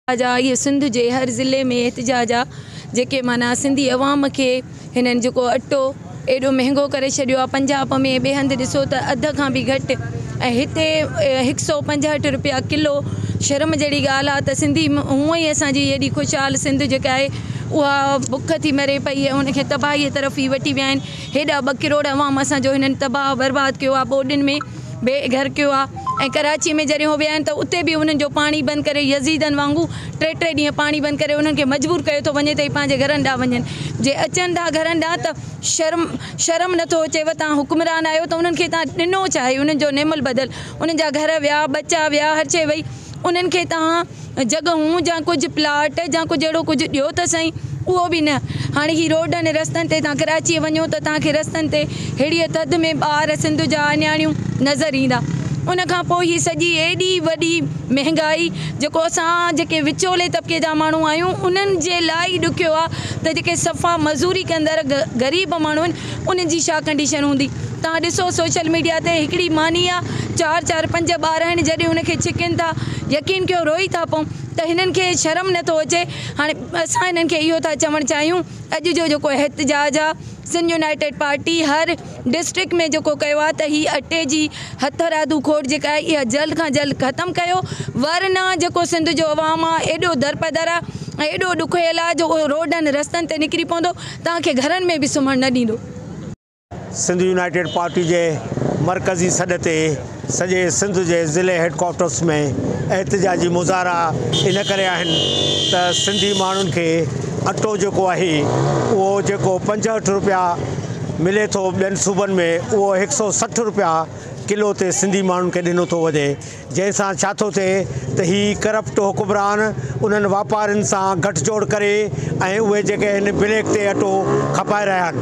ये सिंध जे हर ज़िले में एहतजाज आ जेके माना सिंधी अवाम के हिनन जो अटो एडो महंगो करे छड़ियो। पंजाब में बे हंध दिसो त अध खां भी घट हिते 165 रुपया किलो। शर्म जड़ी गाल आ त सिंधी हुआ ही असांजी एडी खुशहाल सिंध जेका है उहा बुख थी मरे पई है, उनके तबाही तरफ ही वठी विया आहिनि। हेॾा 2 करोड़ अवाम असांजो हिननि तबाह बर्बाद कियो आहे, ॿोॾियुनि में बेघर कियो आहे। ऐं कराची में जॾहिं हो विया आहिनि त उते बि उन्हनि जो पाणी बंदि करे यज़ीदनि वांगुरु 3 ॾींहं पाणी बंदि करे उन्हनि खे मजबूर कयो थो वञे त ई पंहिंजे घरनि ॾांहुं वञनि। जे अचनि था घरनि ॾांहुं त शर्म नथो अचेव। तव्हां हुक्मरान आहियो त उन्हनि खे तव्हां ॾिनो छा आहे? उन्हनि जो नेमल बदल, उन्हनि जा घर विया, बचा विया, हर शइ वई। उन्हनि खे तव्हां जॻहूं या कुझु प्लाट या कुझु अहिड़ो कुझु ॾियो त सही, उहो बि न। हाणे ही रोडनि रस्तनि ते तव्हां कराची वञो त तव्हांखे रस्तनि ते अहिड़ीअ थधि में ॿार सिंध जा न्याणियूं नज़र ईंदा। उन खां पोइ ही सॼी एॾी वॾी महांगाई जेको असां जेके विचोले तबिके जा माण्हू आहियूं उन्हनि जे लाइ ॾुखियो आहे त जेके सफ़ा मज़ूरी कंदड़ ग़रीब माण्हू आहिनि उन्हनि जी छा कंडीशन हूंदी। तव्हां ॾिसो सोशल मीडिया ते हिकिड़ी मानी आहे, 4 5 ॿार आहिनि, जॾहिं उनखे छिकनि था यकीन कयो रोई था पऊं त हिननि खे शर्म नथो अचे। हाणे असां हिननि खे इहो था चवणु चाहियूं, अॼु जो जेको एहतजाज आहे सिंध यूनाइटेड पार्टी हर डिस्ट्रिक्ट में जेको कयो आहे त ही अटे जी हथरादू खोड़ जेका आहे इहा जल्द खां जल्द ख़तमु कयो, वरना जेको सिंध जो अवाम आहे एॾो दरपदर आहे ऐं एॾो ॾुखियल आहे जो रोडनि रस्तनि ते निकिरी पवंदो, तव्हांखे घरनि में बि सुम्हणु न ॾींदो। सिंध यूनाइटेड पार्टी जे मरकज़ी सॾ ते सॼे सिंध जे ज़िले हेडक्वार्टर्स में एहतजाजी मुज़ाहरा इन करे आहिनि त सिंधी माण्हुनि खे अटो जेको आहे उहो जेको 65 रुपया मिले थो ॿियनि सूबनि में, उहो 160 रुपया किलो ते सिंधी माण्हुनि खे ॾिनो थो वञे। जंहिंसां छा थो थिए त ही करप्ट हुकुमरान उन्हनि वापारियुनि सां गठजोड़ करे ऐं उहे जेके आहिनि ब्लैक ते अटो खपाए रहिया आहिनि।